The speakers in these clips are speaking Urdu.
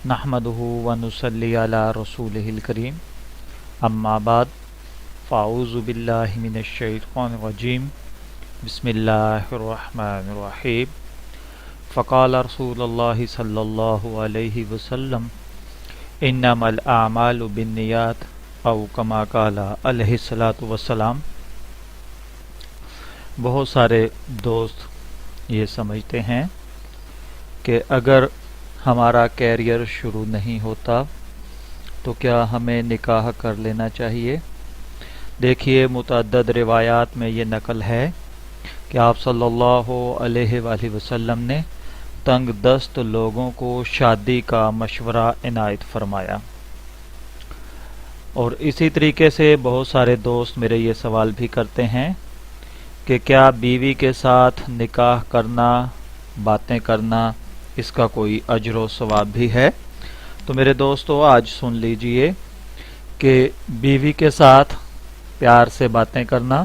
نحمدہ ونصلی علی رسولہ الکریم اما بعد فاعوذ باللہ من الشیطان الرجیم بسم اللہ الرحمن الرحیم فقال رسول اللہ صلی اللہ علیہ وسلم انما الاعمال بالنیات او کما قال علیہ الصلاۃ والسلام۔ بہت سارے دوست یہ سمجھتے ہیں کہ اگر ہمارا کیریئر شروع نہیں ہوتا تو کیا ہمیں نکاح کر لینا چاہیے۔ دیکھیے، متعدد روایات میں یہ نقل ہے کہ آپ صلی اللہ علیہ وآلہ وسلم نے تنگ دست لوگوں کو شادی کا مشورہ عنایت فرمایا، اور اسی طریقے سے بہت سارے دوست میرے یہ سوال بھی کرتے ہیں کہ کیا بیوی کے ساتھ نکاح کرنا، باتیں کرنا، اس کا کوئی اجر و ثواب بھی ہے؟ تو میرے دوستو، آج سن لیجئے کہ بیوی کے ساتھ پیار سے باتیں کرنا،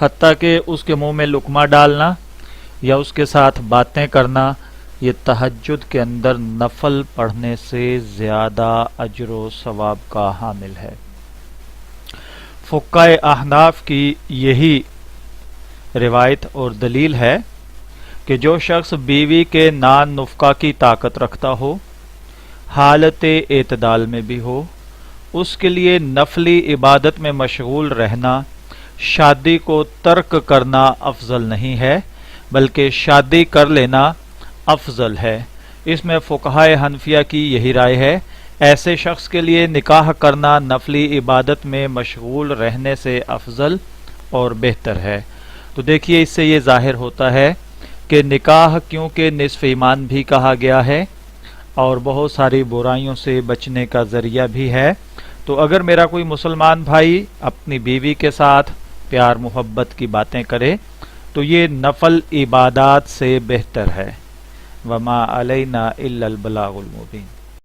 حتیٰ کہ اس کے منہ میں لقمہ ڈالنا یا اس کے ساتھ باتیں کرنا، یہ تہجد کے اندر نفل پڑھنے سے زیادہ اجر و ثواب کا حامل ہے۔ فقہائے احناف کی یہی روایت اور دلیل ہے کہ جو شخص بیوی کے نان نفقہ کی طاقت رکھتا ہو، حالت اعتدال میں بھی ہو، اس کے لیے نفلی عبادت میں مشغول رہنا، شادی کو ترک کرنا افضل نہیں ہے، بلکہ شادی کر لینا افضل ہے۔ اس میں فقہائے حنفیہ کی یہی رائے ہے۔ ایسے شخص کے لیے نکاح کرنا نفلی عبادت میں مشغول رہنے سے افضل اور بہتر ہے۔ تو دیکھیے، اس سے یہ ظاہر ہوتا ہے کہ نکاح کیونکہ نصف ایمان بھی کہا گیا ہے اور بہت ساری برائیوں سے بچنے کا ذریعہ بھی ہے، تو اگر میرا کوئی مسلمان بھائی اپنی بیوی کے ساتھ پیار محبت کی باتیں کرے تو یہ نفل عبادات سے بہتر ہے۔ وما علینا الا البلاغ المبین۔